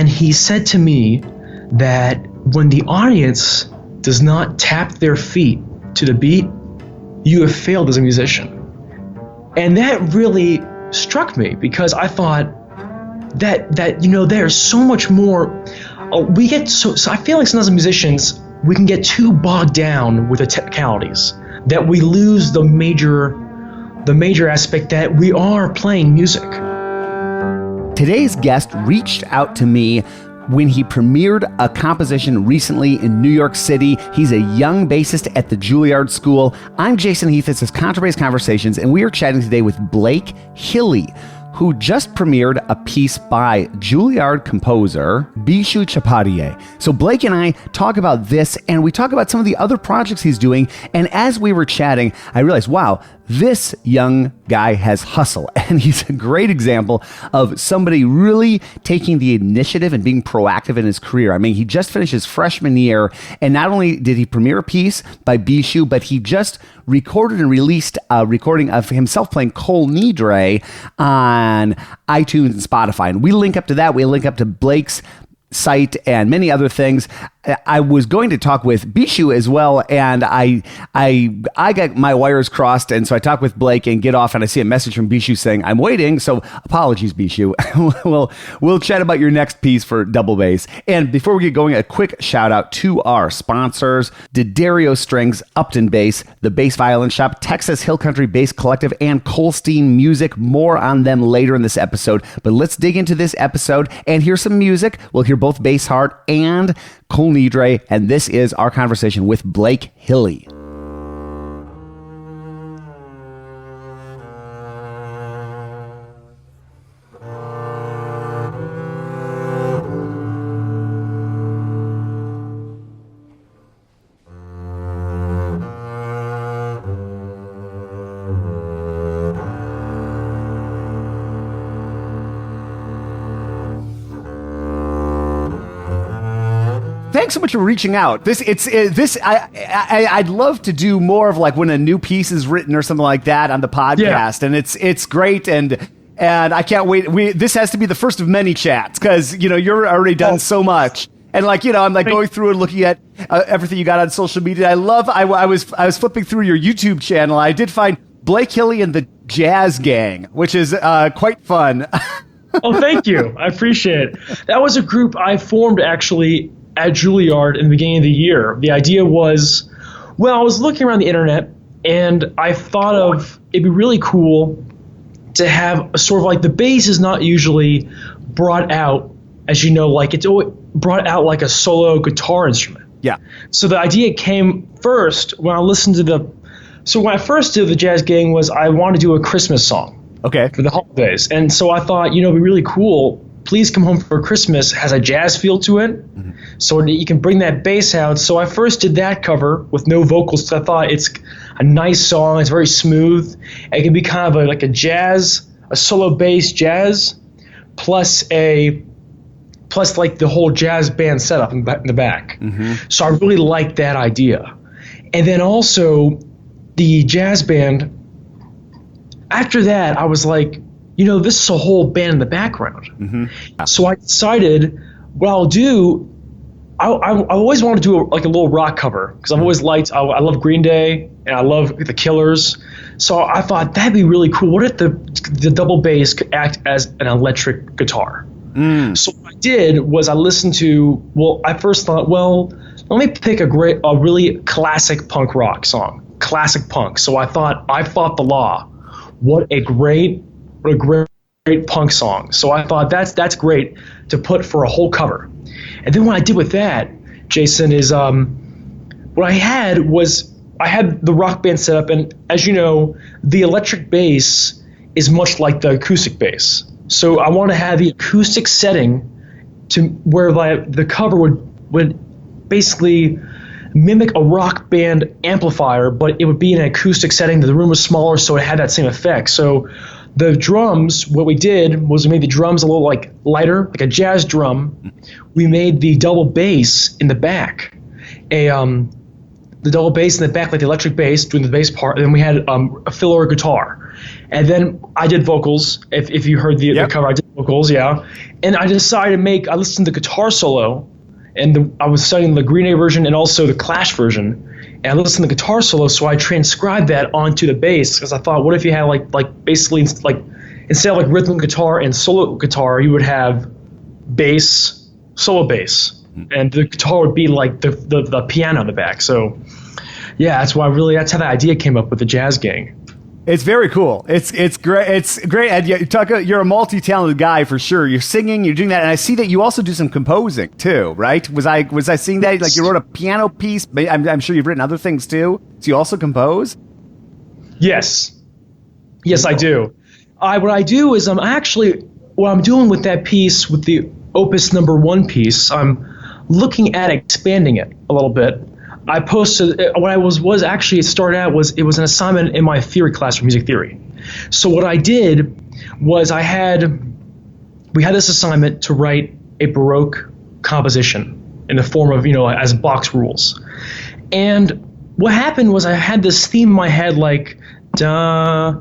And he said to me that when the audience does not tap their feet to the beat, you have failed as a musician. And that really struck me, because I thought that there's so much more. We get so I feel like sometimes as musicians, we can get too bogged down with the technicalities, that we lose the major aspect that we are playing music. Today's guest reached out to me when he premiered a composition recently in New York City. He's a young bassist at the Juilliard School. I'm Jason Heath. This is Contrabass Conversations, and we are chatting today with Blake Hilley, who just premiered a piece by Juilliard composer Bishu Chattopadhyay. So Blake and I talk about this, and we talk about some of the other projects he's doing. And as we were chatting, I realized, wow, this young guy has hustle, and he's a great example of somebody really taking the initiative and being proactive in his career. I mean, he just finished his freshman year, and not only did he premiere a piece by Bishu, but he just recorded and released a recording of himself playing Kol Nidrei on iTunes and Spotify. And we link up to that. We link up to Blake's site and many other things. I was going to talk with Bishu as well, and I got my wires crossed, and so I talk with Blake and get off, and I see a message from Bishu saying, I'm waiting, so apologies, Bishu. We'll chat about your next piece for Double Bass. And before we get going, a quick shout out to our sponsors, D'Addario Strings, Upton Bass, The Bass Violin Shop, Texas Hill Country Bass Collective, and Colstein Music. More on them later in this episode, but let's dig into this episode and hear some music. We'll hear both Bass Heart and Kol Nidrei, and this is our conversation with Blake Hilley. Thanks so much for reaching out. I'd love to do more of like when a new piece is written or something like that on the podcast, and it's great, and I can't wait. This has to be the first of many chats, because you're already done so much, and I'm like going through and looking at everything you got on social media. I was flipping through your YouTube channel. I did find Blake Hilley and the Jazz Gang, which is quite fun. Oh, thank you. I appreciate it. That was a group I formed actually at Juilliard in the beginning of the year. The idea was, I was looking around the internet, and I thought of it'd be really cool to have a sort of like, the bass is not usually brought out, as you know, like it's always brought out like a solo guitar instrument. Yeah. So the idea came first when I listened to when I first did the Jazz Gang was I wanted to do a Christmas song. Okay. For the holidays. And so I thought, it'd be really cool. Please Come Home for Christmas has a jazz feel to it, so you can bring that bass out. So I first did that cover with no vocals, because I thought it's a nice song. It's very smooth. It can be kind of like a jazz, a solo bass jazz, plus like the whole jazz band setup in the back. Mm-hmm. So I really liked that idea. And then also the jazz band, after that I was like, this is a whole band in the background. Mm-hmm. So I decided what I'll do, I always want to do a little rock cover, because I've always liked, I love Green Day and I love the Killers. So I thought that'd be really cool. What if the double bass could act as an electric guitar? So what I did was I listened to, I first thought, let me pick a really classic punk rock song, classic punk. So I thought, I Fought the Law. What a great punk song. So I thought that's great to put for a whole cover. And then what I did with that, Jason, is what I had the rock band set up, and as you know, the electric bass is much like the acoustic bass. So I want to have the acoustic setting to where the cover would basically mimic a rock band amplifier, but it would be in an acoustic setting. The room was smaller, so it had that same effect. So the drums, what we did was we made the drums a little like lighter, like a jazz drum. We made the double bass in the back, the double bass in the back, like the electric bass doing the bass part, and then we had a filler guitar. And then I did vocals. If you heard the cover, I did vocals, yeah. And I decided I listened to the guitar solo, and I was studying the Green Day version and also the Clash version. And I listened to the guitar solo, so I transcribed that onto the bass because I thought, what if you had basically instead of rhythm guitar and solo guitar, you would have bass, solo bass, and the guitar would be like the piano in the back. So yeah, that's how the idea came up with the Jazz Gang. It's very cool. It's great. It's great. And you're a multi-talented guy for sure. You're singing, you're doing that, and I see that you also do some composing too, right? Was I seeing that? Like you wrote a piano piece. I'm sure you've written other things too. So you also compose? Yes, I do. What I do is what I'm doing with that piece, with the Opus number 1 piece, I'm looking at expanding it a little bit. I posted what I was actually, it started out it was an assignment in my theory class for music theory. So what I did was we had this assignment to write a Baroque composition in the form of, as Bach's rules. And what happened was I had this theme in my head like da,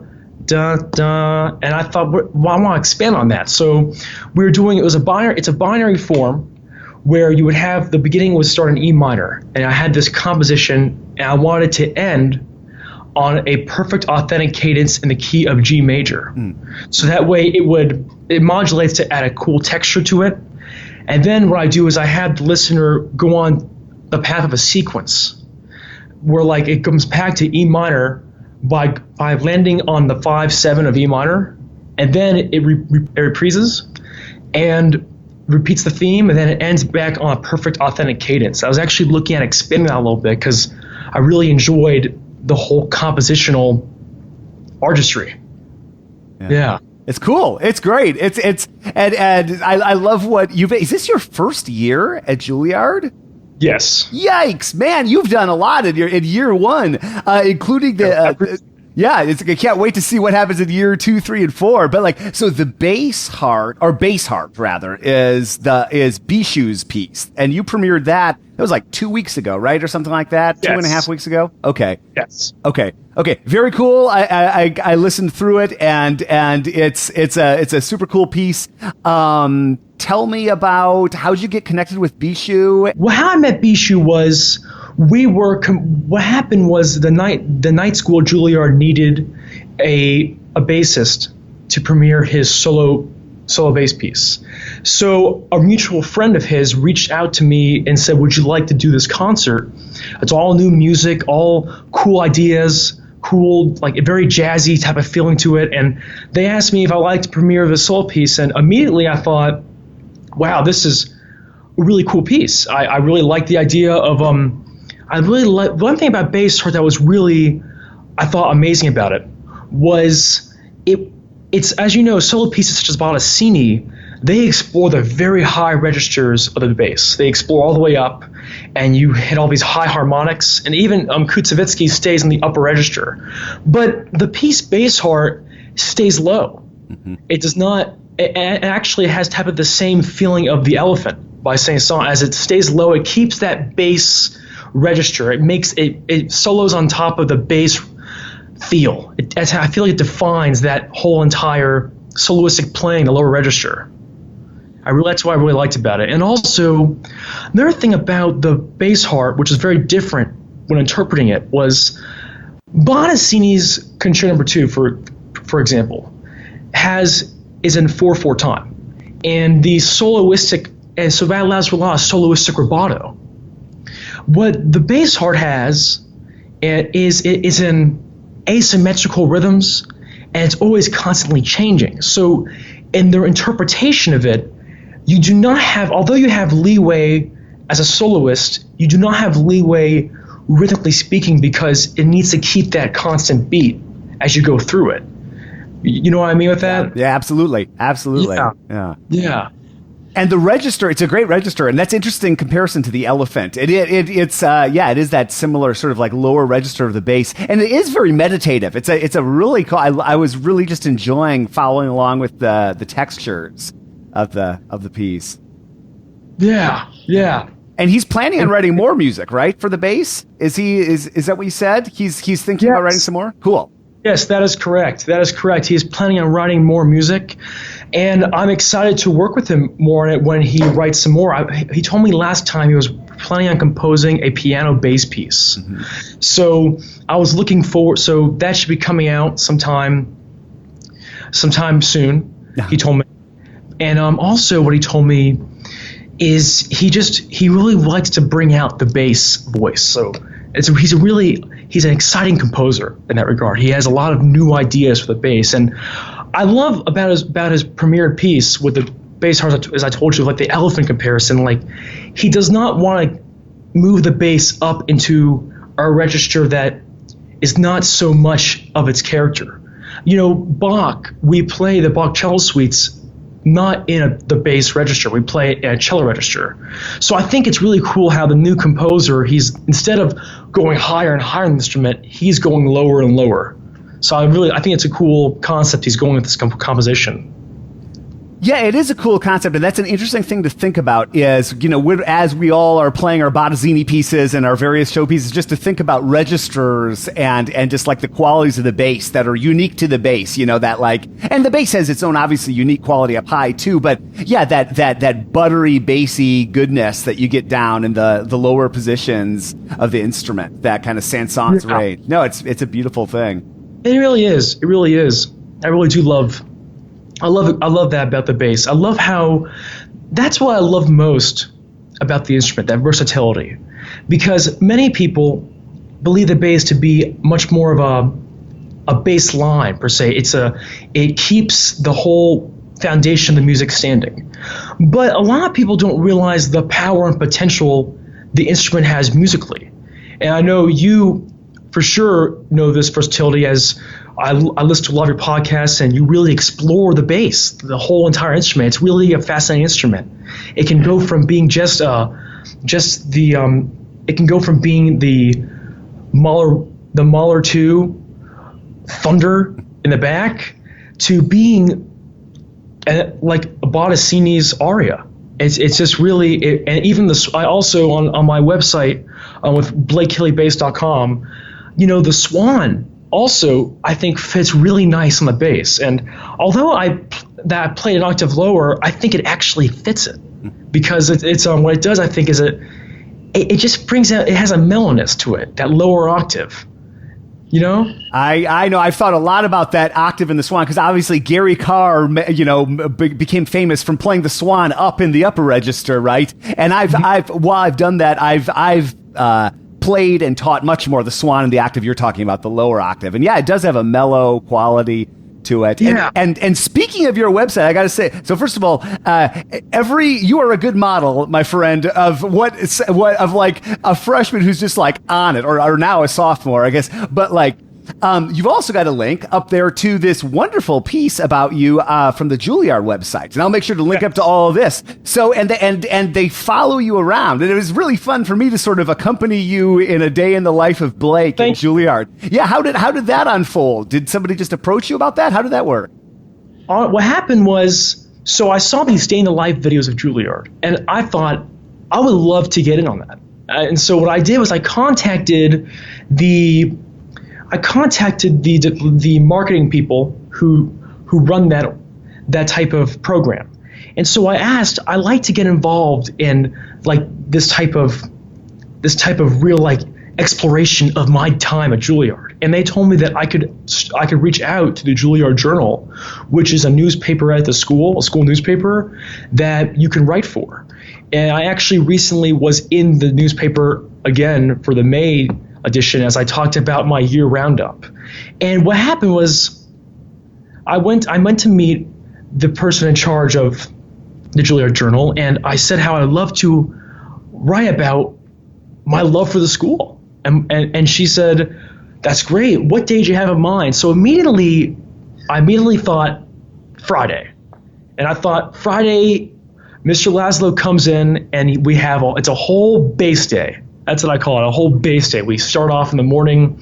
da, da, and I thought, well, I want to expand on that. So it's a binary form, where you would have the beginning would start in E minor, and I had this composition, and I wanted to end on a perfect authentic cadence in the key of G major. So that way it modulates to add a cool texture to it. And then what I do is I have the listener go on the path of a sequence, where it comes back to E minor by landing on the 5/7 of E minor, and then it reprises, and repeats the theme, and then it ends back on a perfect authentic cadence. I was actually looking at expanding that a little bit because I really enjoyed the whole compositional artistry. Yeah. It's cool. It's great. And I love what is this your first year at Juilliard? Yes. Yikes, man! You've done a lot in year 1, including the. I can't wait to see what happens in year 2, 3, and 4. But so the bass harp rather is Bishu's piece, and you premiered that. It was 2 weeks ago, right, or something like that. Yes. 2.5 weeks ago. Okay. Yes. Okay. Very cool. I listened through it, and it's a super cool piece. Tell me about how'd you get connected with Bishu? Well, how I met Bishu was. What happened was the night school Juilliard needed a bassist to premiere his solo bass piece. So a mutual friend of his reached out to me and said, would you like to do this concert? It's all new music, all cool ideas, cool, very jazzy type of feeling to it. And they asked me if I liked to premiere the solo piece. And immediately I thought, wow, this is a really cool piece. I really like the idea of one thing about bass harp that was really, I thought, amazing about it was it's as you know, solo pieces such as Bottesini, they explore the very high registers of the bass. They explore all the way up, and you hit all these high harmonics, and even Kutsevitsky stays in the upper register. But the piece bass harp stays low. Mm-hmm. It does not. It actually has type of the same feeling of the Elephant by Saint-Saëns. As it stays low, it keeps that bass register. It makes it solos on top of the bass feel. I feel like it defines that whole entire soloistic playing, the lower register. That's what I really liked about it. And also, another thing about the bass harp, which is very different when interpreting it, was Bottesini's Concerto Number 2, for example, is in 4/4 time, and the soloistic, and so that allows for a lot of soloistic rubato. What the bass harp has is in asymmetrical rhythms, and it's always constantly changing. So in their interpretation of it, you do not have, although you have leeway as a soloist, you do not have leeway rhythmically speaking because it needs to keep that constant beat as you go through it. You know what I mean with that? Yeah, absolutely. Yeah. And the register, it's a great register, and that's interesting comparison to the Elephant. It is that similar sort of lower register of the bass, and it is very meditative. It's a really cool. I was really just enjoying following along with the textures of the piece. Yeah. And he's planning on writing more music, right, for the bass? Is that what you said? He's thinking about writing some more? Cool. Yes, that is correct. That is correct. He is planning on writing more music, and I'm excited to work with him more on it when he writes some more. He told me last time he was planning on composing a piano bass piece. Mm-hmm. So I was looking forward. So that should be coming out sometime soon. Yeah. He told me, and also what he told me is he really likes to bring out the bass voice. So he's an exciting composer in that regard. He has a lot of new ideas for the bass, and I love about his premiered piece with the bass harps, as I told you, like the elephant comparison. Like, he does not want to move the bass up into a register that is not so much of its character. You know, Bach, we play the Bach cello suites not in the bass register. We play it in a cello register. So I think it's really cool how the new composer, he's, instead of going higher and higher in the instrument, he's going lower and lower. So I think it's a cool concept he's going with this composition. Yeah, it is a cool concept, and that's an interesting thing to think about is, you know, as we all are playing our Bottesini pieces and our various show pieces, just to think about registers and just like the qualities of the bass that are unique to the bass, you know, that like, and the bass has its own obviously unique quality up high too, but yeah, that buttery, bassy goodness that you get down in the lower positions of the instrument, that kind of sans-sans rate. No, it's a beautiful thing. It really is. It really is. I really do love that about the bass. I love how, that's what I love most about the instrument, that versatility. Because many people believe the bass to be much more of a bass line, per se. It keeps the whole foundation of the music standing. But a lot of people don't realize the power and potential the instrument has musically. And I know you, for sure, know this versatility, as I listen to a lot of your podcasts, and you really explore the bass, the whole entire instrument. It's really a fascinating instrument. It can go from being it can go from being the Mahler 2 thunder in the back to being like a Bottesini's aria. It's just really, and even I also on my website with BlakeHilleyBass.com, you know, the Swan also, I think, fits really nice on the bass. And although I played an octave lower, I think it actually fits it, because it's what it does, I think, is it just brings out, it has a mellowness to it, that lower octave. You know? I know. I've thought a lot about that octave in the Swan, because obviously Gary Carr, you know, became famous from playing the Swan up in the upper register, right? And while I've done that, I've played and taught much more the Swan in the octave you're talking about, the lower octave. And yeah, it does have a mellow quality to it. Yeah. And speaking of your website, I got to say, so first of all, you are a good model, my friend, of like a freshman who's just like on it, or now a sophomore, I guess. But like, you've also got a link up there to this wonderful piece about you from the Juilliard website, and I'll make sure to link up to all of this. So, and they follow you around, and it was really fun for me to sort of accompany you in a day in the life of Blake at Juilliard. Yeah, how did that unfold? Did somebody just approach you about that? How did that work? What happened was, so I saw these day in the life videos of Juilliard, and I thought I would love to get in on that. And so what I did was I contacted the marketing people who run that type of program. And so I asked, I like to get involved in like this type of real like exploration of my time at Juilliard. And they told me that I could reach out to the Juilliard Journal, which is a newspaper at the school, a school newspaper that you can write for. And I actually recently was in the newspaper again for the May edition, as I talked about my year roundup. And what happened was I went to meet the person in charge of the Juilliard Journal, and I said how I'd love to write about my love for the school. And she said, that's great. What day did you have in mind? So I immediately thought Friday. And I thought Friday, Mr. Laszlo comes in and it's a whole bass day. That's what I call it, a whole bass day. We start off in the morning.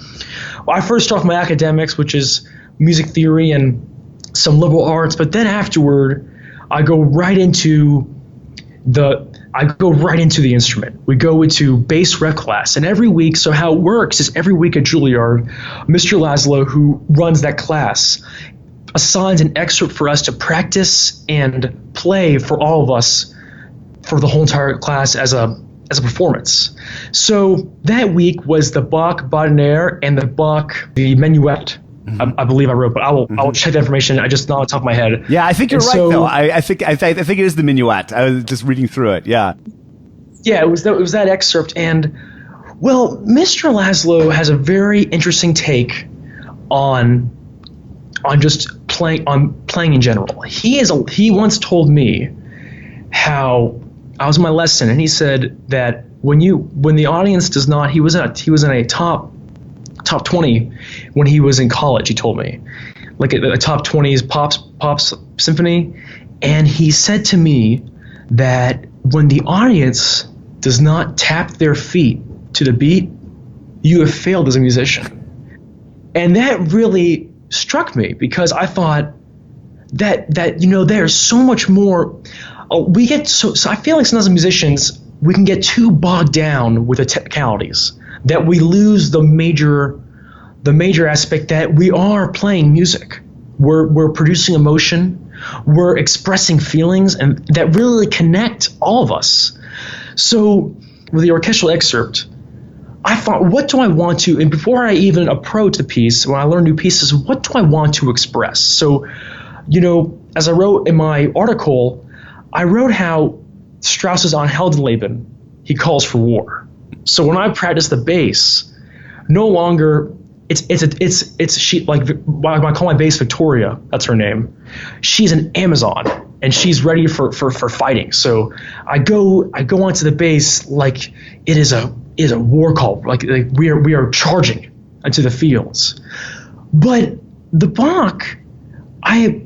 Well, I first start off my academics, which is music theory and some liberal arts, but then afterward, I go right into the I go right into the instrument. We go into bass rec class, and every week, so how it works is every week at Juilliard, Mr. Laszlo, who runs that class, assigns an excerpt for us to practice and play for all of us for the whole entire class as a performance. So that week was the Bach Badener and the Minuet. I believe I wrote, but I will check the information. I just know off the top of my head. Yeah, I think you're right. Though I think it is the Minuet. I was just reading through it. Yeah. Yeah, it was that excerpt, and well, Mr. Laszlo has a very interesting take on just playing in general. He once told me how I was in my lesson, and he said that when the audience does not, he was in a top 20 when he was in college. He told me, like a top 20s pops symphony, and he said to me that when the audience does not tap their feet to the beat, you have failed as a musician. And that really struck me, because I thought that there's so much more. We get so I feel like sometimes as musicians we can get too bogged down with the technicalities that we lose the major aspect that we are playing music. We're producing emotion, we're expressing feelings, and that really connect all of us. So with the orchestral excerpt, I thought, what do I want to, and before I even approach the piece, when I learn new pieces, what do I want to express? So, as I wrote in my article, I wrote how Strauss's On Heldenleben, he calls for war. So when I practice the bass, no longer it's she, like I call my bass Victoria, that's her name. She's an Amazon and she's ready for fighting. So I go onto the bass like it is a war call, like we are charging into the fields. But the Bach, I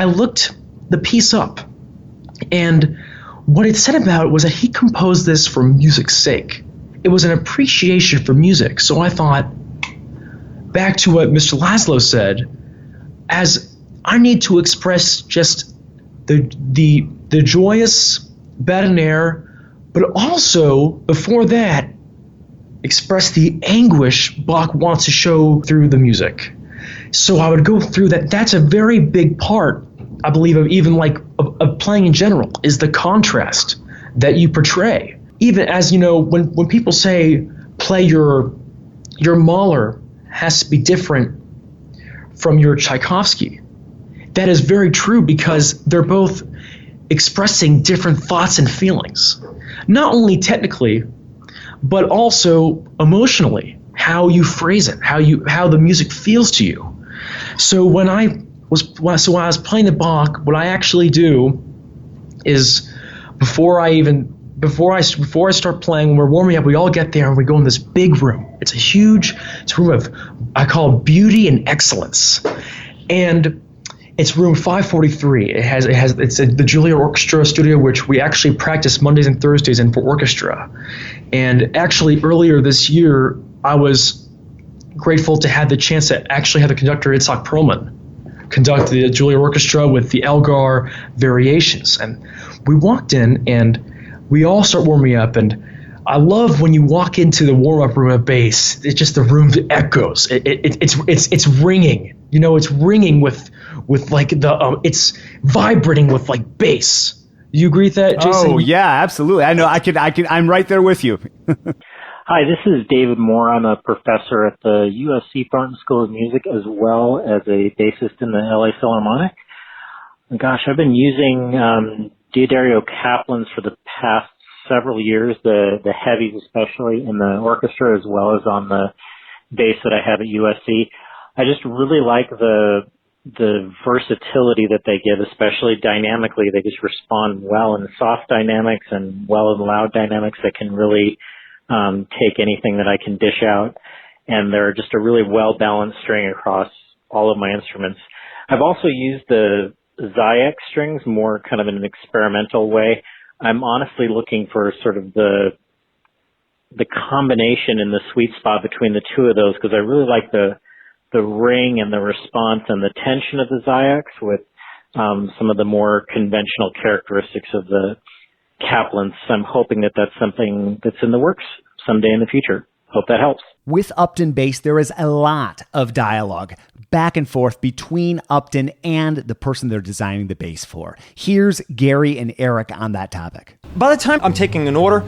looked the piece up, and what it said about it was that he composed this for music's sake. It was an appreciation for music. So I thought, back to what Mr. Laszlo said, as I need to express just the joyous Badener, but also before that, express the anguish Bach wants to show through the music. So I would go through that. That's a very big part, I believe, of even of playing in general, is the contrast that you portray. Even as when people say play your Mahler has to be different from your Tchaikovsky, that is very true, because they're both expressing different thoughts and feelings, not only technically, but also emotionally, how you phrase it, how the music feels to you. So when I was playing the Bach, what I actually do is before I start playing, when we're warming up, we all get there and we go in this big room. It's a room of, I call it beauty and excellence. And it's room 543. It's the Juilliard Orchestra studio, which we actually practice Mondays and Thursdays in for orchestra. And actually earlier this year, I was grateful to have the chance to actually have the conductor Itzhak Perlman conduct the Juilliard Orchestra with the Elgar variations. And we walked in and we all start warming up, and I love when you walk into the warm-up room of bass. It's just the room echoes. It's ringing. It's ringing with like it's vibrating with like bass. You agree with that, Jason? Oh yeah, absolutely. I know. I'm right there with you. Hi, this is David Moore. I'm a professor at the USC Thornton School of Music, as well as a bassist in the LA Philharmonic. Gosh, I've been using Diodario Kaplans for the past several years, the heavies especially in the orchestra, as well as on the bass that I have at USC. I just really like the versatility that they give, especially dynamically. They just respond well in soft dynamics and well in loud dynamics that can really take anything that I can dish out. And they're just a really well-balanced string across all of my instruments. I've also used the Zayek strings more kind of in an experimental way. I'm honestly looking for sort of the combination and the sweet spot between the two of those, because I really like the ring and the response and the tension of the Zayeks with some of the more conventional characteristics of the Kaplan's. I'm hoping that that's something that's in the works someday in the future. Hope that helps. With Upton Bass, there is a lot of dialogue back and forth between Upton and the person they're designing the bass for. Here's Gary and Eric on that topic. By the time I'm taking an order,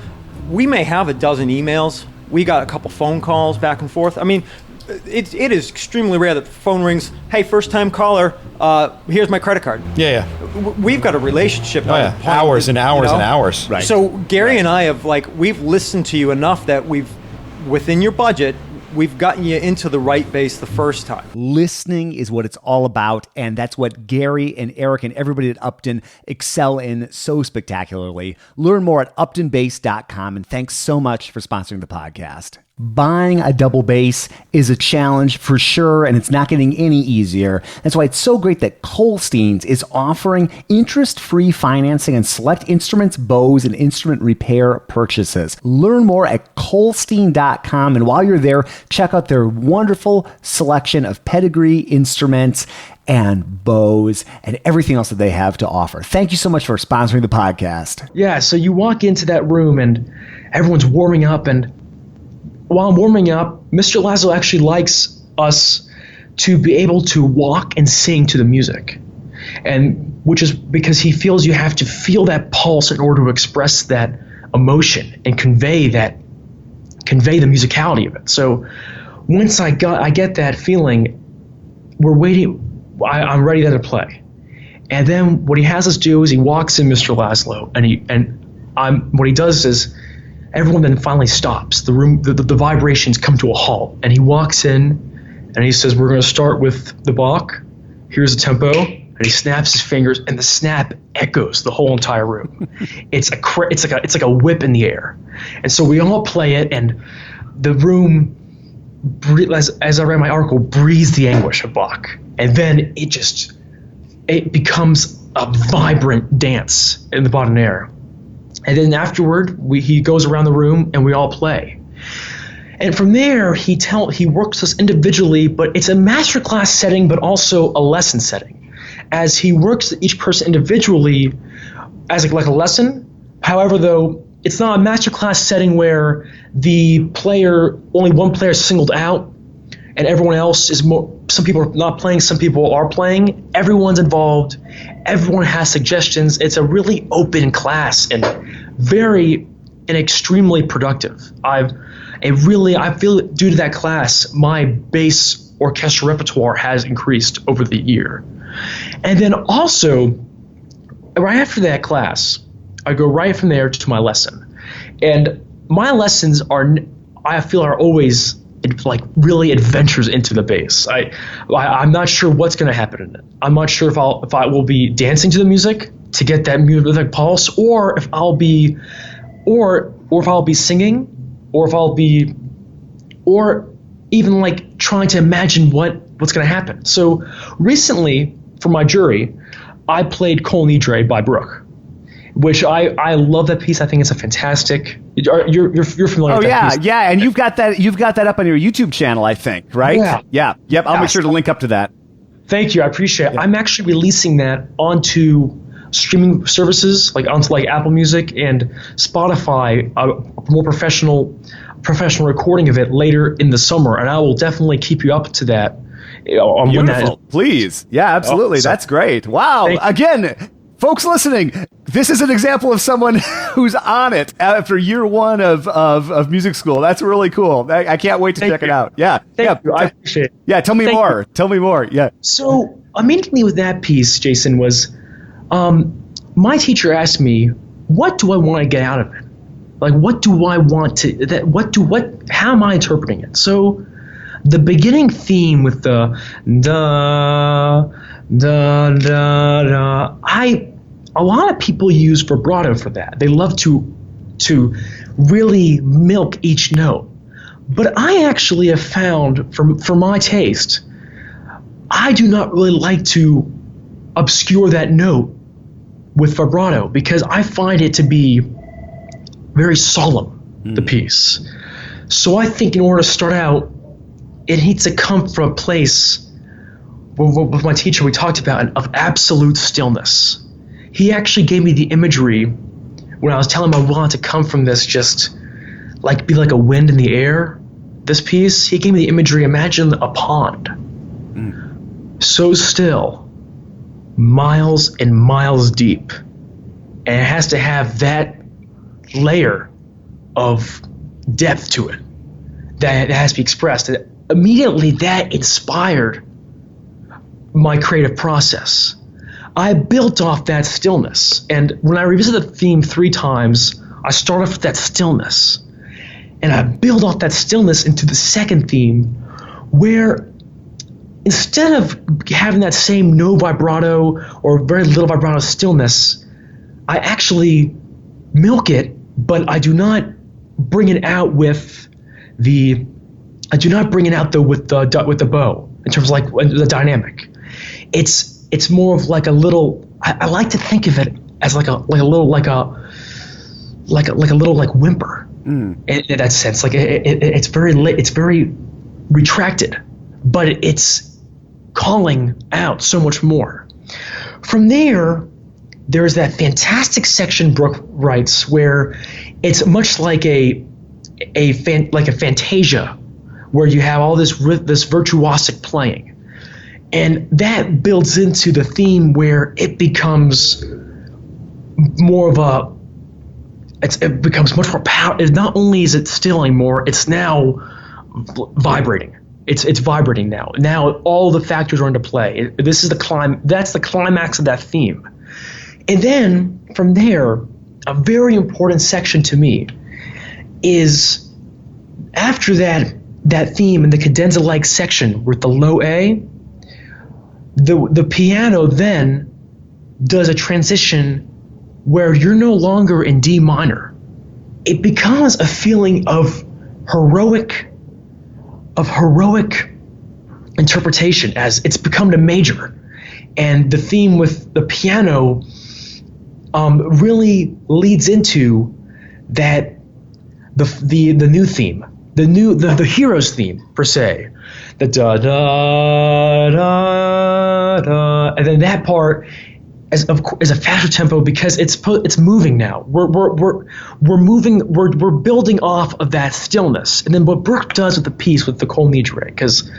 we may have a dozen emails. We got a couple phone calls back and forth. I mean, it is extremely rare that the phone rings, hey, first-time caller, here's my credit card. Yeah. We've got a relationship. Hours and hours and hours. Right. So Gary and I have, we've listened to you enough that within your budget, we've gotten you into the right bass the first time. Listening is what it's all about, and that's what Gary and Eric and everybody at Upton excel in so spectacularly. Learn more at uptonbass.com, and thanks so much for sponsoring the podcast. Buying a double bass is a challenge for sure, and it's not getting any easier. That's why it's so great that Kolstein's is offering interest-free financing on select instruments, bows, and instrument repair purchases. Learn more at Kolstein.com, and while you're there, check out their wonderful selection of pedigree instruments and bows and everything else that they have to offer. Thank you so much for sponsoring the podcast. Yeah, so you walk into that room and everyone's warming up, and while I'm warming up, Mr. Laszlo actually likes us to be able to walk and sing to the music, and which is because he feels you have to feel that pulse in order to express that emotion and convey the musicality of it. So once I get that feeling, we're waiting. I'm ready to play, and then what he has us do is he walks in, Mr. Laszlo, what he does is, everyone then finally stops. The room, the vibrations come to a halt, and he walks in, and he says, "We're going to start with the Bach. Here's the tempo," and he snaps his fingers, and the snap echoes the whole entire room. It's like a whip in the air, and so we all play it, and the room, as I read my article, breathes the anguish of Bach, and then it becomes a vibrant dance in the bottom air. And then afterward, he goes around the room and we all play. And from there, he works us individually, but it's a masterclass setting, but also a lesson setting, as he works each person individually as like a lesson. However, though, it's not a masterclass setting where only one player is singled out, and everyone else is more. Some people are not playing, some people are playing. Everyone's involved. Everyone has suggestions. It's a really open class and extremely productive. I feel due to that class, my bass orchestra repertoire has increased over the year. And then also, right after that class, I go right from there to my lesson. And my lessons I feel are always like really adventures into the bass. I'm not sure what's going to happen in it. I'm not sure if I will be dancing to the music to get that music pulse, or if I'll be singing, or even like trying to imagine what's going to happen. So recently for my jury, I played Kol Nidrei by Bruch, which I love that piece. I think it's a fantastic. You're familiar with that piece. Yeah, and you've got that up on your YouTube channel, I think, right? Yeah. Yep. I'll make sure to link up to that. Thank you. I appreciate it. Yeah. I'm actually releasing that onto streaming services, onto Apple Music and Spotify, a more professional recording of it later in the summer, and I will definitely keep you up to that. On when that is. Please. Yeah, absolutely. That's great. Wow. Again, folks listening, this is an example of someone who's on it after year one of music school. That's really cool. I can't wait to check it out. Yeah. Thank you. I appreciate it. Yeah. Tell me more. Tell me more. Yeah. So immediately with that piece, Jason, was my teacher asked me, what do I want to get out of it? What do I want to, how am I interpreting it? So the beginning theme with the da, da, da, da, a lot of people use vibrato for that. They love to really milk each note. But I actually have found, for my taste, I do not really like to obscure that note with vibrato, because I find it to be very solemn, the piece. So I think in order to start out, it needs to come from a place with my teacher we talked about of absolute stillness. He actually gave me the imagery when I was telling him I wanted to come from this just like be like a wind in the air, this piece, he gave me the imagery. Imagine a pond, so still, miles and miles deep, and it has to have that layer of depth to it that has to be expressed. And immediately that inspired my creative process. I built off that stillness, and when I revisit the theme 3 times, I start off with that stillness, and I build off that stillness into the second theme, where instead of having that same no vibrato or very little vibrato stillness, I actually milk it, but I do not bring it out with the with the bow in terms of like the dynamic. It's more of like a little. I like to think of it as like a little whimper in that sense. Like it's very retracted, but it's calling out so much more. From there's that fantastic section Brooke writes where it's much like a fantasia, where you have all this virtuosic playing. And that builds into the theme where it becomes more of it becomes much more power. Not only is it still anymore, it's now vibrating. It's vibrating now. Now all the factors are into play. That's the climax of that theme. And then from there, a very important section to me is after that theme in the cadenza-like section with the low A, the piano then does a transition where you're no longer in D minor. It becomes a feeling of heroic interpretation, as it's become the major, and the theme with the piano really leads into that the new theme, the hero's theme per se, the da da da da, and then that part is a faster tempo because it's moving now. We're moving. We're building off of that stillness, and then what Brooke does with the piece with the Kol Nidrei, because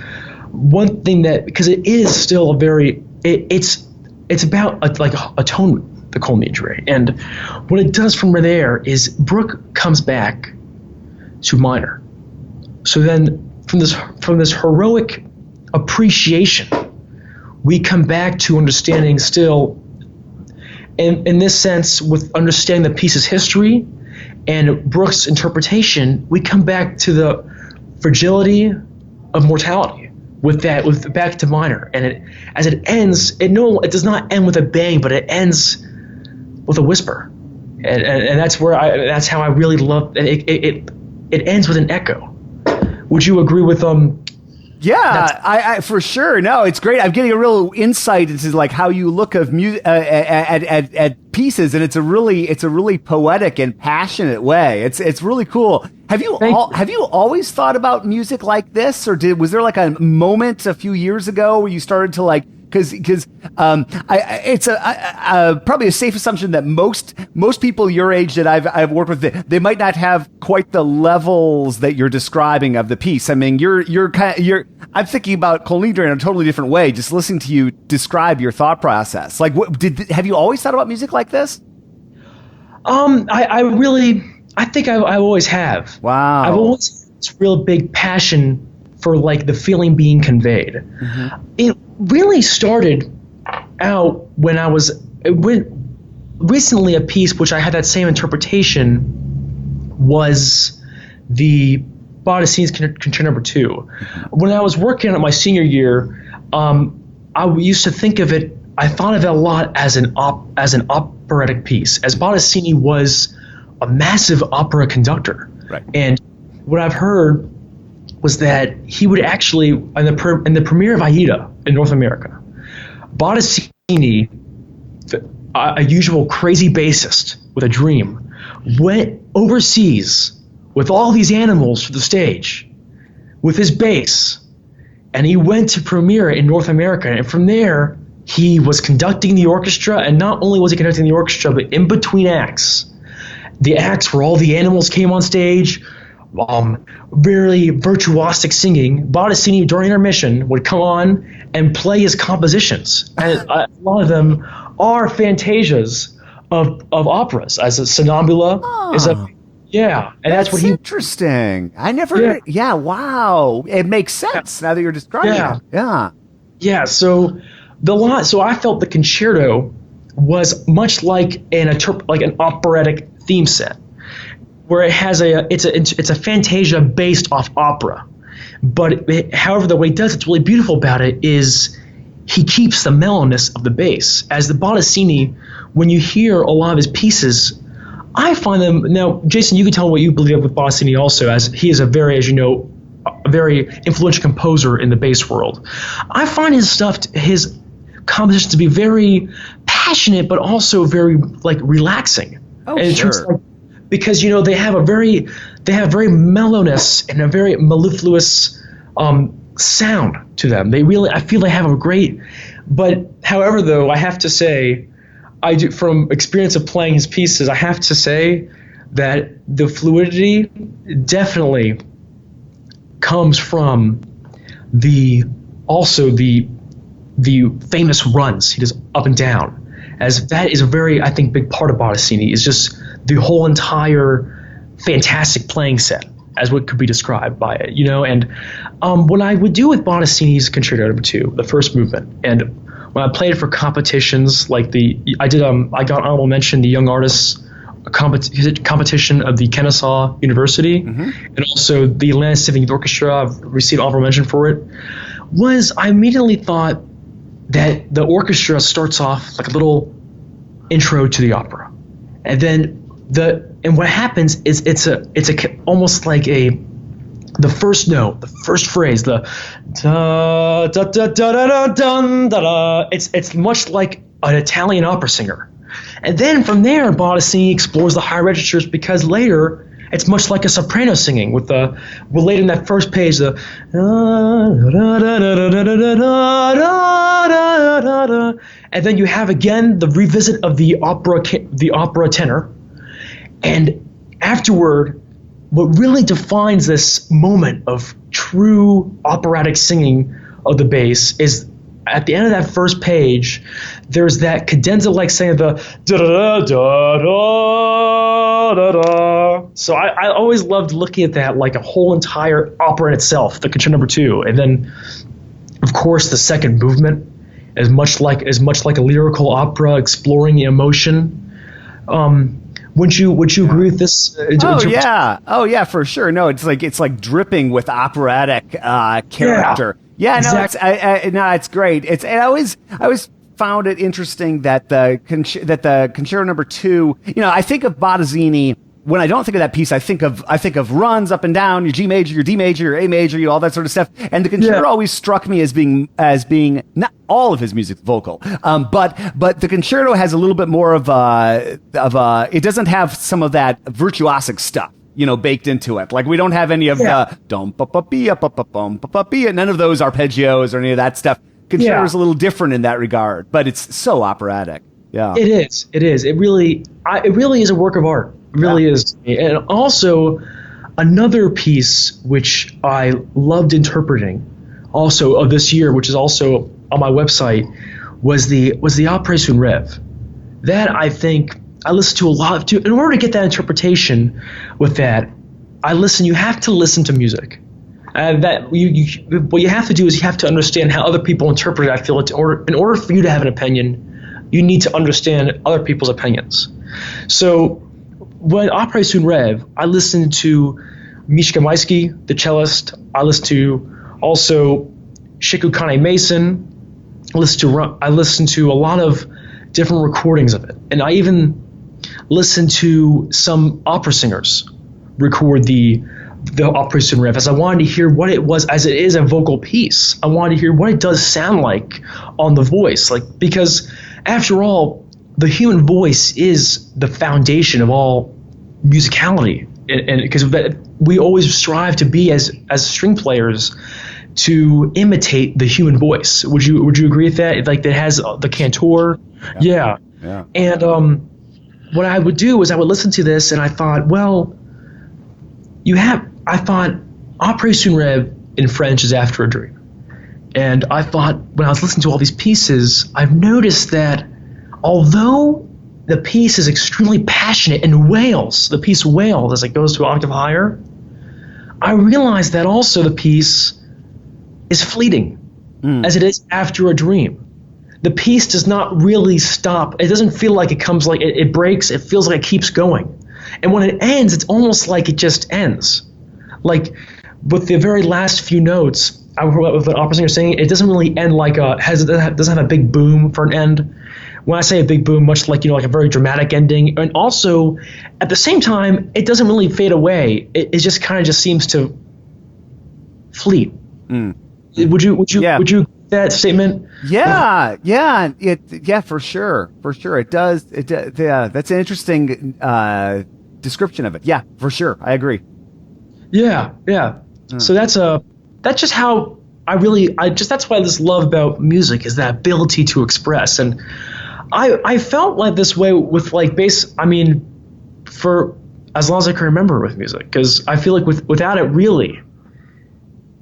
one thing because it is still it's about like atonement, the Kol Nidrei, and what it does from there is Brooke comes back to minor. So then from this heroic appreciation, we come back to understanding still, in this sense, with understanding the piece's history and Brooke's interpretation, we come back to the fragility of mortality with back to minor. And as it ends, it does not end with a bang, but it ends with a whisper. And that's how I really love it. It ends with an echo. Would you agree with Yeah, I for sure. No, it's great. I'm getting a real insight into like how you look of at pieces, and it's a really poetic and passionate way. It's really cool. Have you always thought about music like this, or was there like a moment a few years ago where you started to like? Because it's probably a safe assumption that most people your age that I've worked with, they might not have quite the levels that you're describing of the piece. I mean, I'm thinking about Kol Nidrei in a totally different way, just listening to you describe your thought process. Like, have you always thought about music like this? I think I always have. Wow. I've always had this real big passion for like the feeling being conveyed. Mm-hmm. It really started out when recently a piece which I had that same interpretation was the Bottesini's Concerto Number 2. When I was working on it my senior year, I used to think of it. I thought of it a lot as an operatic piece, as Bottesini was a massive opera conductor. Right. And what I've heard was that he would actually, in the premiere of Aida in North America, Bottesini, a usual crazy bassist with a dream, went overseas with all these animals to the stage with his bass, and he went to premiere in North America, and from there he was conducting the orchestra, and not only was he conducting the orchestra, but in between acts, the acts where all the animals came on stage, very virtuosic singing. Bottesini during intermission would come on and play his compositions, and a lot of them are fantasias of operas. As a Sonnambula is a and that's what he. Interesting. I never. Yeah. Wow. It makes sense now that you're describing it. Yeah. Yeah. So I felt the concerto was much like an operatic theme set, where it has it's a fantasia based off opera, but however the way he does it's really beautiful about it is he keeps the mellowness of the bass. As the Bottesini, when you hear a lot of his pieces, I find them now. Jason, you can tell what you believe with Bottesini also, as he is a very influential composer in the bass world. I find his compositions to be very passionate, but also very relaxing. Oh, and sure. Because they have very mellowness and a very mellifluous sound to them. I feel they have a great. But however, though, I have to say, from experience of playing his pieces, I have to say that the fluidity definitely comes from the famous runs he does up and down, as that is a very, I think, big part of Bottesini, is just the whole entire fantastic playing set, as what could be described by it, and what I would do with Bottesini's Concerto No. 2, the first movement, and when I played it for competitions like I got honorable mention, the Young Artists competition of the Kennesaw University, and also the Atlanta Symphony Orchestra, I've received honorable mention for it, I immediately thought that the orchestra starts off like a little intro to the opera, and then what happens is it's almost like the first note, the first phrase, the da da da da da da da da. It's much like an Italian opera singer, and then from there, Bottesini explores the higher registers, because later it's much like a soprano singing with later in that first page, the and then you have again the revisit of the opera tenor, and afterward, what really defines this moment of true operatic singing of the bass is at the end of that first page, there's that cadenza-like saying the da-da-da-da-da-da. So I always loved looking at that like a whole entire opera in itself, the Concerto No. 2. And then, of course, the second movement is much like a lyrical opera exploring emotion. Would you agree with this? Oh yeah, for sure. No, it's like dripping with operatic character. Yeah, exactly. It's great. I always found it interesting that the Concerto No. 2. I think of Bottesini. When I don't think of that piece, I think of runs up and down, your G major, your D major, your A major, all that sort of stuff. And the concerto always struck me as being not all of his music vocal, but the concerto has a little bit more of it doesn't have some of that virtuosic stuff, baked into it. Like we don't have any of the dum pa pa pia pa pa bum pa pa pia, none of those arpeggios or any of that stuff. Concerto is a little different in that regard, but it's so operatic. Yeah, it is. It really is a work of art. It really is. And also, another piece which I loved interpreting, also of this year, which is also on my website, was the Après un Rêve. That I think I listened to a lot of. In order to get that interpretation with that, you have to listen to music. What you have to do is you have to understand how other people interpret it. I feel in order for you to have an opinion, you need to understand other people's opinions. So when Après un Rêve, I listened to Mieszko Majski, the cellist. I listened to also Shiku Kane Mason. I listened to a lot of different recordings of it. And I even listened to some opera singers record the Après un Rêve, as I wanted to hear what it was, as it is a vocal piece. I wanted to hear what it does sound like on the voice, because after all, the human voice is the foundation of all musicality, and because we always strive to be as string players to imitate the human voice. Would you agree with that? Like that has the cantor, yeah. And what I would do is I would listen to this, and I thought, well, I thought Après un rêve in French is after a dream. And I thought, when I was listening to all these pieces, I've noticed that although the piece is extremely passionate and wails, the piece wails as it goes to an octave higher, I realized that also the piece is fleeting, as it is after a dream. The piece does not really stop. It doesn't feel like it comes like it breaks. It feels like it keeps going. And when it ends, it's almost like it just ends. Like with the very last few notes, with the opera singer singing, it doesn't really end like doesn't have a big boom for an end. When I say a big boom, much like, like a very dramatic ending. And also, at the same time, it doesn't really fade away. It just kind of just seems to fleet. Would you that statement? Yeah, for sure. It does. Yeah, that's an interesting description of it. Yeah, for sure. I agree. Yeah. So that's just how that's what I just love about music, is that ability to express. And I felt like this way with like bass. I mean, for as long as I can remember with music, because I feel like without it, really,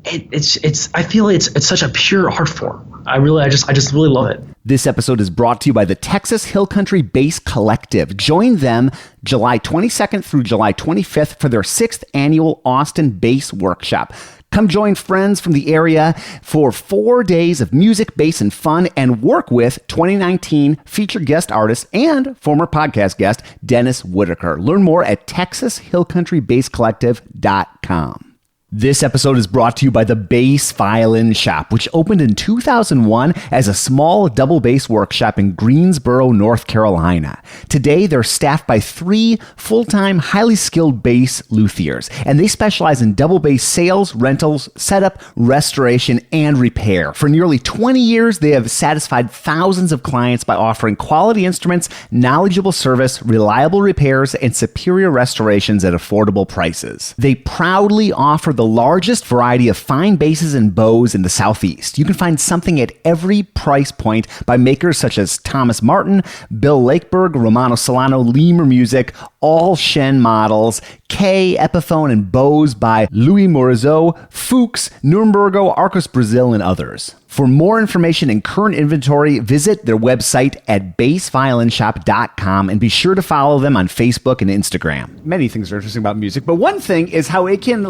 I feel it's such a pure art form. I just really love it. This episode is brought to you by the Texas Hill Country Bass Collective. Join them July 22nd through July 25th for their 6th annual Austin Bass Workshop. Come join friends from the area for 4 days of music, bass, and fun, and work with 2019 featured guest artist and former podcast guest Dennis Whitaker. Learn more at TexasHillCountryBassCollective.com. This episode is brought to you by the Bass Violin Shop, which opened in 2001 as a small double bass workshop in Greensboro, North Carolina. Today, they're staffed by 3 full-time, highly skilled bass luthiers, and they specialize in double bass sales, rentals, setup, restoration, and repair. For nearly 20 years, they have satisfied thousands of clients by offering quality instruments, knowledgeable service, reliable repairs, and superior restorations at affordable prices. They proudly offer the largest variety of fine basses and bows in the Southeast. You can find something at every price point by makers such as Thomas Martin, Bill Lakeberg, Romano Solano, Lemur Music, all Shen models, K, Epiphone, and bows by Louis Morizot, Fuchs, Nurembergo, Arcos Brazil, and others. For more information and current inventory, visit their website at bassviolinshop.com and be sure to follow them on Facebook and Instagram. Many things are interesting about music, but one thing is how it can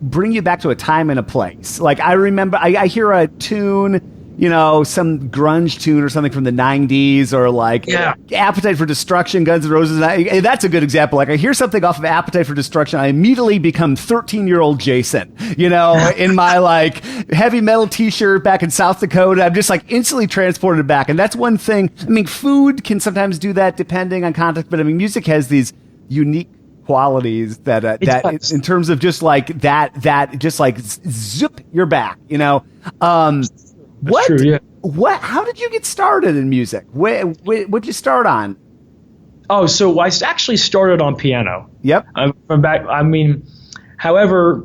bring you back to a time and a place. Like I remember, I hear a tune, some grunge tune or something from the 90s, or Appetite for Destruction, Guns N' Roses. That's a good example. Like I hear something off of Appetite for Destruction, I immediately become 13-year-old Jason, in my heavy metal t-shirt back in South Dakota. I'm just instantly transported back. And that's one thing. I mean, food can sometimes do that depending on context, but I mean, music has these unique qualities that in terms of just zip your back, What? True, yeah. How did you get started in music? What'd you start on? Oh, so I actually started on piano. Yep. However,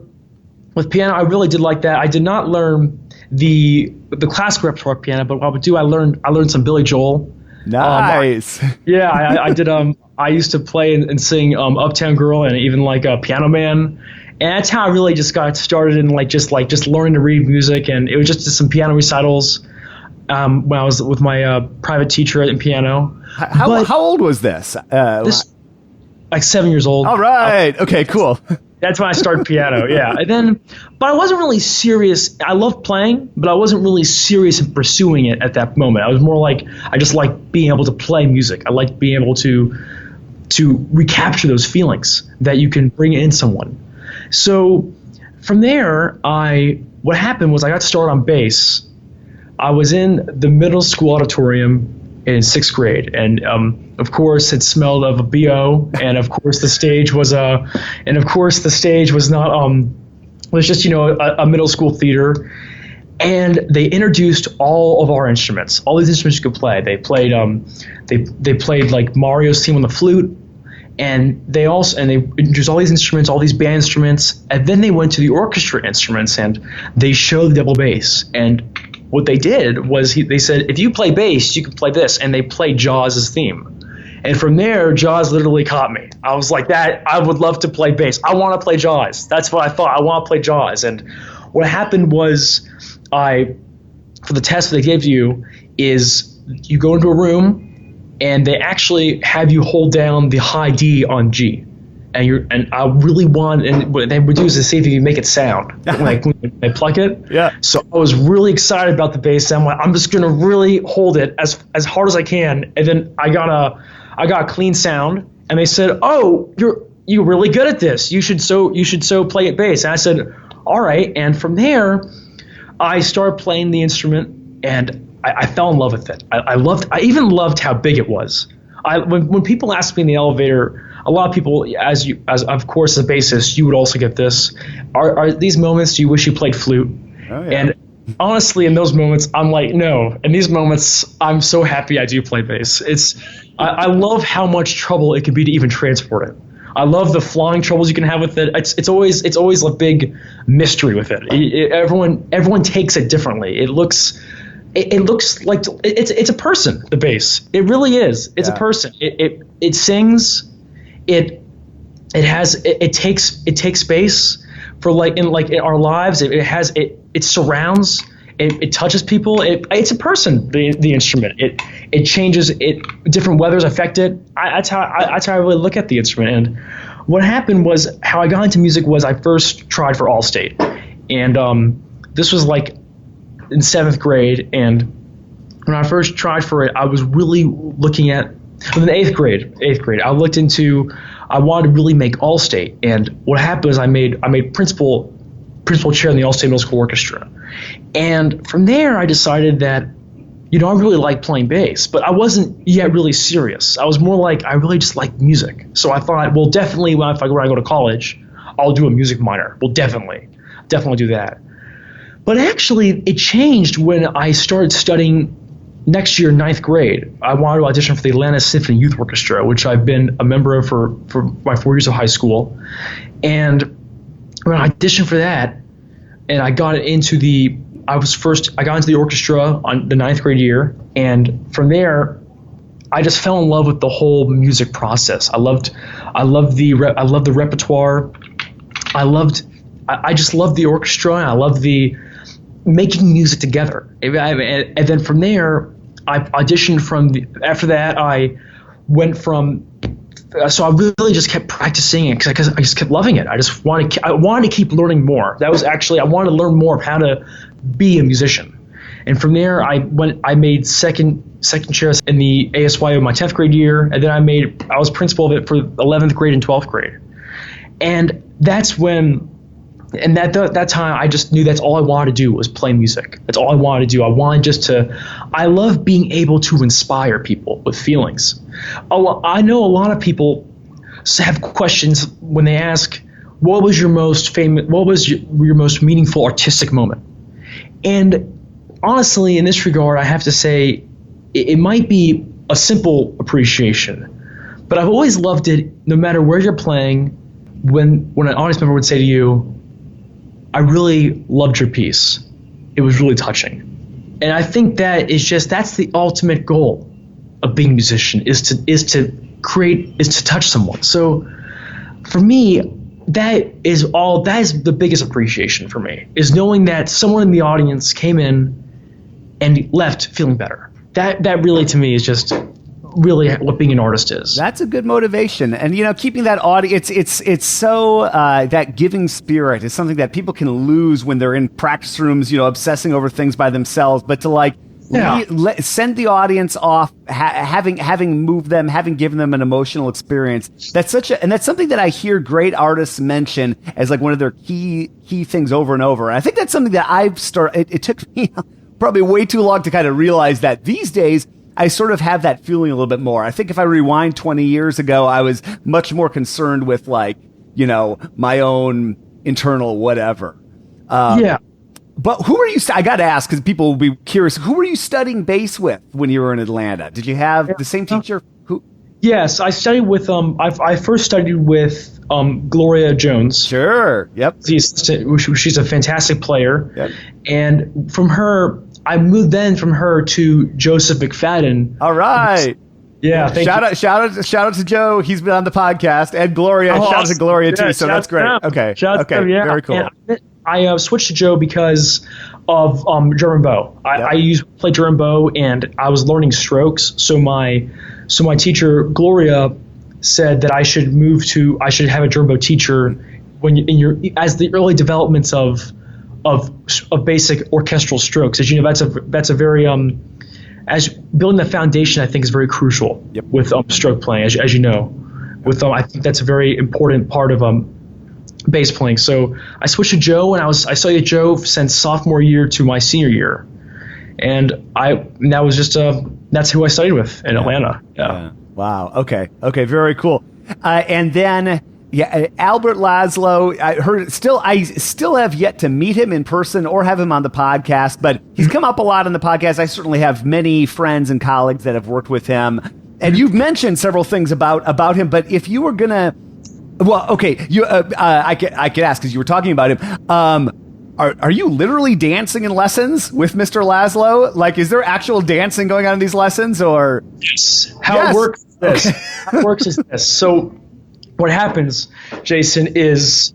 with piano, I really did like that. I did not learn the classical repertoire piano, but what I would do, I learned some Billy Joel. Nice. I did. I used to play and sing Uptown Girl and even Piano Man. And that's how I really just got started in just learning to read music, and it was just some piano recitals when I was with my private teacher in piano. How old was this? This 7 years old. All right. Okay. Cool. That's when I started piano. Yeah. But I wasn't really serious. I loved playing, but I wasn't really serious in pursuing it at that moment. I was more I just liked being able to play music. I liked being able to recapture those feelings that you can bring in someone. So from there, what happened was I got started on bass. I was in the middle school auditorium in 6th grade, and of course it smelled of a BO, and of course the stage was not was just a middle school theater, and they introduced all of our instruments, all these instruments you could play. They played they played Mario's theme on the flute. And they introduced all these instruments, all these band instruments, and then they went to the orchestra instruments and they showed the double bass. And what they did was they said, if you play bass, you can play this, and they played Jaws' theme. And from there, Jaws literally caught me. I was like, I would love to play bass. I want to play Jaws. That's what I thought. I want to play Jaws. And what happened was for the test that they give you is you go into a room and they actually have you hold down the high D on G. And I really want, and what they would do is to see if you can make it sound, like when they pluck it. Yeah. So I was really excited about the bass sound. I'm just gonna really hold it as hard as I can. And then I got a clean sound, and they said, "Oh, you're really good at this. You should play it bass." And I said, "All right." And from there, I started playing the instrument, and I fell in love with it. I even loved how big it was. When people ask me in the elevator. A lot of people, as of course as a bassist, you would also get this. Are these moments do you wish you played flute? Oh, yeah. And honestly, in those moments, I'm like, no. In these moments, I'm so happy I do play bass. I love how much trouble it can be to even transport it. I love the flying troubles you can have with it. It's always a big mystery with it. Everyone takes it differently. It looks like it's a person. The bass. It really is. It's a person. It sings. It takes space for in our lives. It surrounds. It touches people. It's a person. The instrument. It changes. Different weathers affect it. That's how I really look at the instrument. And what happened was how I got into music was I first tried for Allstate, and this was like in 7th grade. And when I first tried for it, I was really looking at. In 8th grade, I wanted to really make Allstate, and what happened was I made principal chair in the Allstate Middle School Orchestra, and from there I decided that, I really like playing bass, but I wasn't yet really serious. I was more like I really just like music, so I thought, well, definitely when I go to college, I'll do a music minor. Well, definitely do that. But actually, it changed when I started studying. Next year, 9th grade, I wanted to audition for the Atlanta Symphony Youth Orchestra, which I've been a member of for my 4 years of high school. And when I auditioned for that, and I got into the orchestra on the 9th grade year, and from there, I just fell in love with the whole music process. I loved the repertoire. I just loved the orchestra, and I loved the making music together. And then from there, I auditioned after that, I went from, so I really just kept practicing it because I just kept loving it. I wanted to keep learning more. That was actually, I wanted to learn more of how to be a musician. And from there, I made second chairs in the ASYO in my 10th grade year. And then I was principal of it for 11th grade and 12th grade. And that's when, and that time I just knew that's all I wanted to do was play music. That's all I wanted to do. I love being able to inspire people with feelings. I know a lot of people have questions when they ask, what was your most meaningful artistic moment? And honestly, in this regard, I have to say it might be a simple appreciation, but I've always loved it no matter where you're playing. When an audience member would say to you, I really loved your piece. It was really touching. And I think that's the ultimate goal of being a musician is to touch someone. So for me, that is the biggest appreciation for me, is knowing that someone in the audience came in and left feeling better. That really to me is just really what being an artist is. That's a good motivation. And, keeping that audience, it's so, that giving spirit is something that people can lose when they're in practice rooms, obsessing over things by themselves. But to send the audience off, having moved them, having given them an emotional experience. That's something that I hear great artists mention as like one of their key things over and over. And I think that's something that I've started. It took me probably way too long to kind of realize that these days I sort of have that feeling a little bit more. I think if I rewind 20 years ago, I was much more concerned with my own internal whatever. But who were you? I got to ask because people will be curious. Who were you studying bass with when you were in Atlanta? Did you have the same teacher? Who? Yes, I studied with. I first studied with Gloria Jones. Sure. Yep. She's a fantastic player. Yep. And from her, I moved then from her to Joseph McFadden. All right. Yeah, shout out to Joe. He's been on the podcast, and Gloria. Shout out to Gloria too. So that's great. Okay, very cool. And I switched to Joe because of German bow. I play German bow, and I was learning strokes. So my teacher Gloria said that I should have a German bow teacher as the early developments of basic orchestral strokes. As you know, that's a very as building the foundation, I think, is very crucial with stroke playing, as you know. I think that's a very important part of bass playing. So I switched to Joe, and I studied Joe since sophomore year to my senior year, and that's who I studied with in Atlanta. Yeah. Wow. Okay. Very cool. And then. Yeah, Albert Laszlo. I still have yet to meet him in person or have him on the podcast, but he's come up a lot on the podcast. I certainly have many friends and colleagues that have worked with him, and you've mentioned several things about him. But if you were gonna, I could ask because you were talking about him. Are you literally dancing in lessons with Mr. Laszlo? Like, is there actual dancing going on in these lessons, or? Yes. How it works is this. So. What happens, Jason, is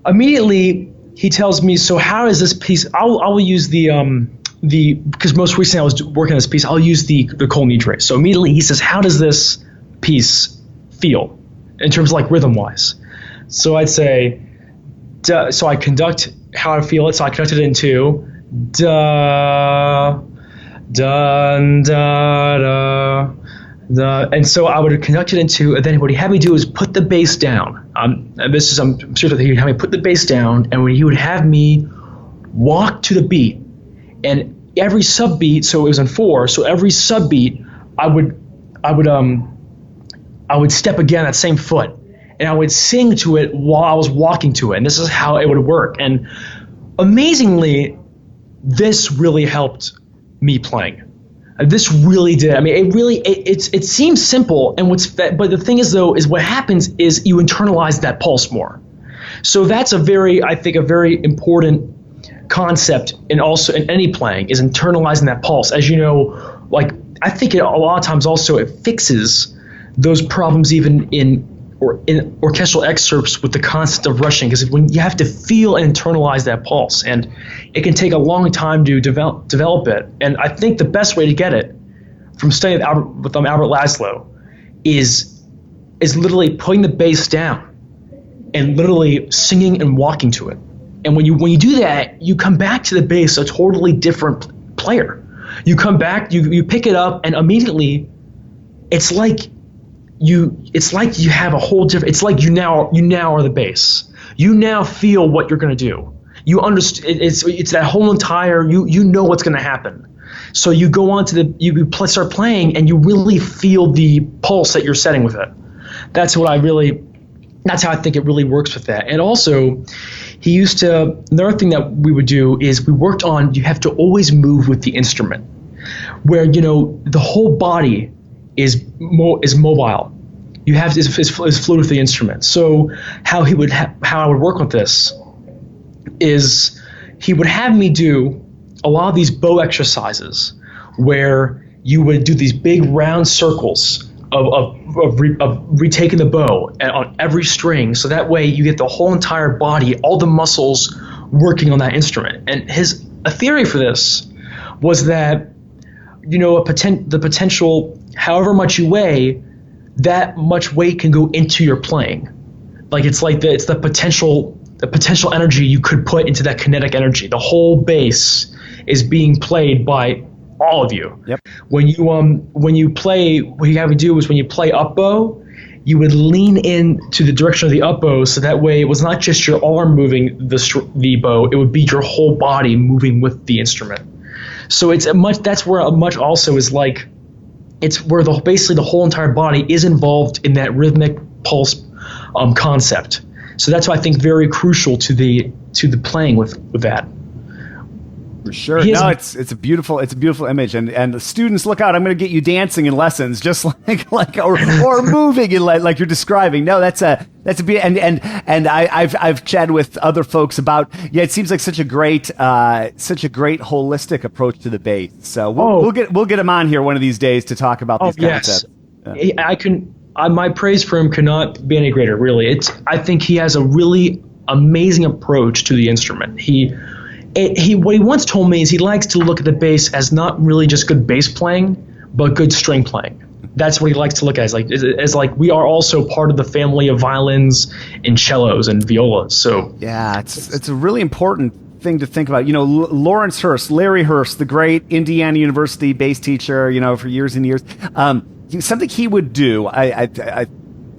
immediately he tells me, so how is this piece? I will use because most recently I was working on this piece, I'll use the Kol Nidrei. So immediately he says, how does this piece feel in terms of like rhythm wise? So I'd say, so I conduct how I feel it. So I conduct it into da, da, da, da. And so I would conduct it into, and then what he had me do is put the bass down. I'm sure that he would have me put the bass down, and when he would have me walk to the beat, and every sub beat, so it was in 4, so every sub beat, I would step again that same foot, and I would sing to it while I was walking to it, and this is how it would work. And amazingly, this really helped me playing. This really did. I mean, it seems simple, and but the thing is, though, is what happens is you internalize that pulse more. So that's I think a very important concept, and also in any playing is internalizing that pulse. As you know, like I think a lot of times also it fixes those problems even in orchestral excerpts with the concept of rushing, because when you have to feel and internalize that pulse, and it can take a long time to develop it. And I think the best way to get it from studying with Albert Laszlo is literally putting the bass down and literally singing and walking to it. And when you do that, you come back to the bass a totally different player. You come back, you pick it up, and immediately it's like you have a whole different. It's like you now are the bass. You now feel what you're going to do. You understand. It's that whole entire. You know what's going to happen. So you go on to start playing, and you really feel the pulse that you're setting with it. That's how I think it really works with that. And also, another thing that we would do is we worked on, you have to always move with the instrument, where, the whole body is mobile. You have is fluid with the instrument. So how I would work with this is he would have me do a lot of these bow exercises where you would do these big round circles of retaking the bow on every string, so that way you get the whole entire body, all the muscles working on that instrument. And a theory for this was that the potential, however much you weigh, that much weight can go into your playing. Like it's the potential energy you could put into that kinetic energy. The whole bass is being played by all of you. Yep. When you play, what you have to do is when you play up bow, you would lean in to the direction of the up bow, so that way it was not just your arm moving the bow, it would be your whole body moving with the instrument. So that's where a much also is like, it's where basically the whole entire body is involved in that rhythmic pulse concept. So that's why I think very crucial to the playing with that. For sure. It's a beautiful image, and the students, look out! I'm going to get you dancing in lessons, just or moving in like you're describing. No, that's a and I've chatted with other folks about. Yeah, it seems like such a great holistic approach to the bass. So we'll get him on here one of these days to talk about these concepts. My praise for him cannot be any greater, really. I think he has a really amazing approach to the instrument. What he once told me is he likes to look at the bass as not really just good bass playing, but good string playing. That's what he likes to look at. As like we are also part of the family of violins and cellos and violas. So yeah, it's a really important thing to think about. Lawrence Hurst, Larry Hurst, the great Indiana University bass teacher, for years and years. Something he would do.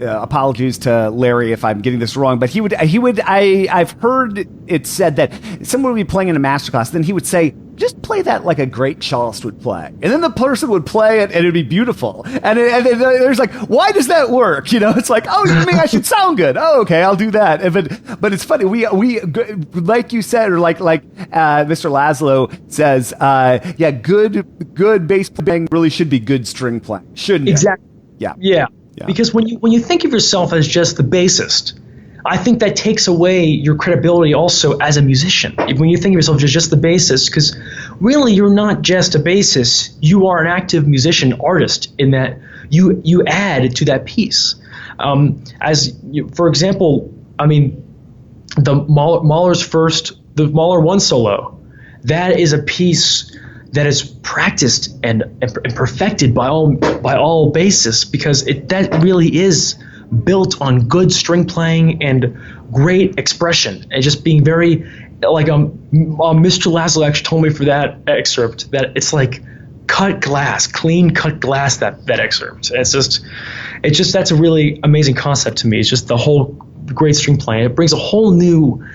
Apologies to Larry if I'm getting this wrong, but he would. I've heard it said that someone would be playing in a masterclass, then he would say, "Just play that like a great cellist would play," and then the person would play it, and it'd be beautiful. And there's like, why does that work? It's like, oh, you mean I should sound good? Oh, okay, I'll do that. But it's funny. We like you said, or like Mr. Laszlo says, good bass playing really should be good string playing, shouldn't it? Exactly. Yeah. Yeah. Because when you think of yourself as just the bassist, I think that takes away your credibility also as a musician. When you think of yourself as just the bassist, because really you're not just a bassist, you are an active musician, artist, in that you add to that piece. For example, the Mahler 1 solo, that is a piece that is practiced and perfected by all bassists, because that really is built on good string playing and great expression, and just being very like Mr. Laszlo actually told me for that excerpt that it's like clean cut glass, that excerpt. It's just that's a really amazing concept to me. It's just the whole great string playing. It brings a whole new,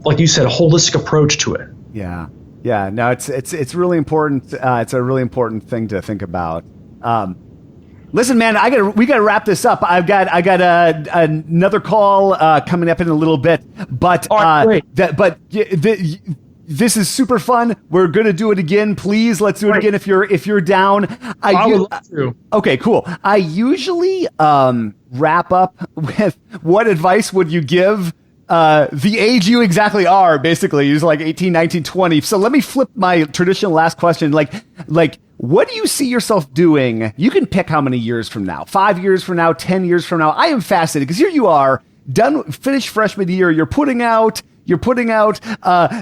like you said, a holistic approach to it. Yeah. Yeah, no, it's really important. It's a really important thing to think about. Listen, man, we gotta wrap this up. I got another call coming up in a little bit, but great. This is super fun. We're gonna do it again. Please, let's do it again if you're down. I would love to. Okay, cool. I usually wrap up with, what advice would you give the age you exactly are, basically. You're like 18, 19, 20. So let me flip my traditional last question. Like, what do you see yourself doing? You can pick how many years from now, 5 years from now, 10 years from now. I am fascinated because here you are, finished freshman year. You're putting out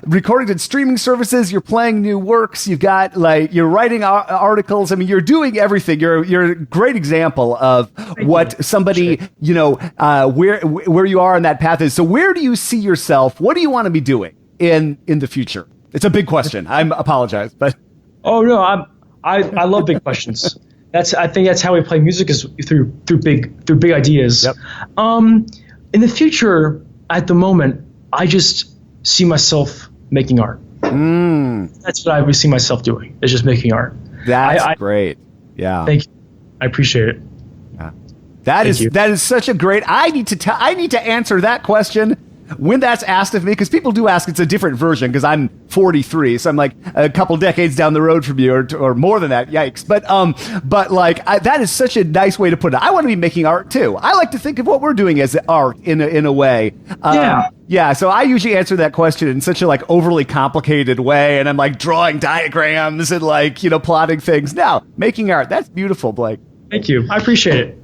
recordings and streaming services. You're playing new works. You've got you're writing articles. You're doing everything. You're a great example of what somebody, where you are on that path is. So where do you see yourself? What do you want to be doing in the future? It's a big question. I apologize, but. Oh no, I love big questions. I think that's how we play music, is through big ideas. Yep. In the future, at the moment, I just see myself making art. That's what I would see myself doing, is just making art. That's great. Yeah. Thank you. I appreciate it. Yeah. That is such a great. I need to answer that question when that's asked of me, because people do ask. It's a different version because I'm 43, so I'm like a couple decades down the road from you, or more than that. Yikes! But that is such a nice way to put it. I want to be making art too. I like to think of what we're doing as art in a way. Yeah. So I usually answer that question in such a overly complicated way, and I'm drawing diagrams and plotting things. No, making art. That's beautiful, Blake. Thank you. I appreciate it.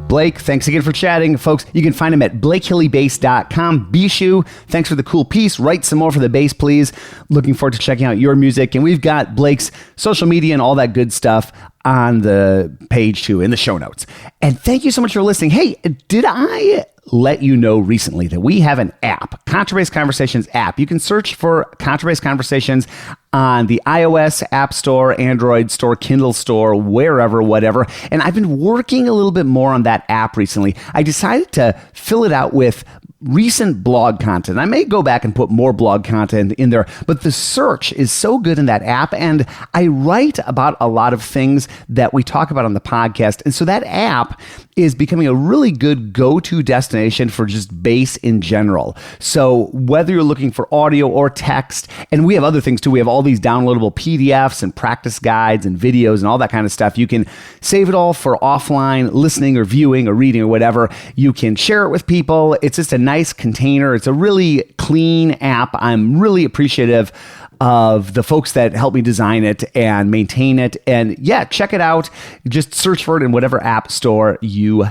Blake, thanks again for chatting. Folks, you can find him at blakehilleybass.com. Bishu, thanks for the cool piece. Write some more for the bass, please. Looking forward to checking out your music. And we've got Blake's social media and all that good stuff on the page, too, in the show notes. And thank you so much for listening. Hey, did I let you know recently that we have an app, Contrabass Conversations app? You can search for Contrabass Conversations on the iOS App Store, Android Store, Kindle Store, wherever, whatever. And I've been working a little bit more on that app recently. I decided to fill it out with recent blog content. I may go back and put more blog content in there, but the search is so good in that app. And I write about a lot of things that we talk about on the podcast. And so that app is becoming a really good go-to destination for just bass in general. So whether you're looking for audio or text, and we have other things too, we have all these downloadable PDFs and practice guides and videos and all that kind of stuff. You can save it all for offline listening or viewing or reading or whatever. You can share it with people. It's just a nice container. It's a really clean app. I'm really appreciative of the folks that helped me design it and maintain it. And yeah, check it out. Just search for it in whatever app store you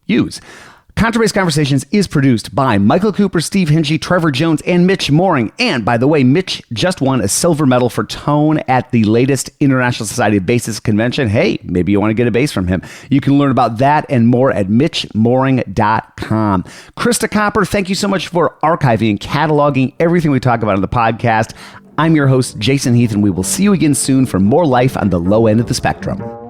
use. Contrabass Conversations is produced by Michael Cooper, Steve Hinchy, Trevor Jones, and Mitch Mooring. And by the way, Mitch just won a silver medal for tone at the latest International Society of Bassists convention. Hey, maybe you want to get a bass from him. You can learn about that and more at mitchmooring.com. Krista Copper, thank you so much for archiving and cataloging everything we talk about on the podcast. I'm your host, Jason Heath, and we will see you again soon for more life on the low end of the spectrum.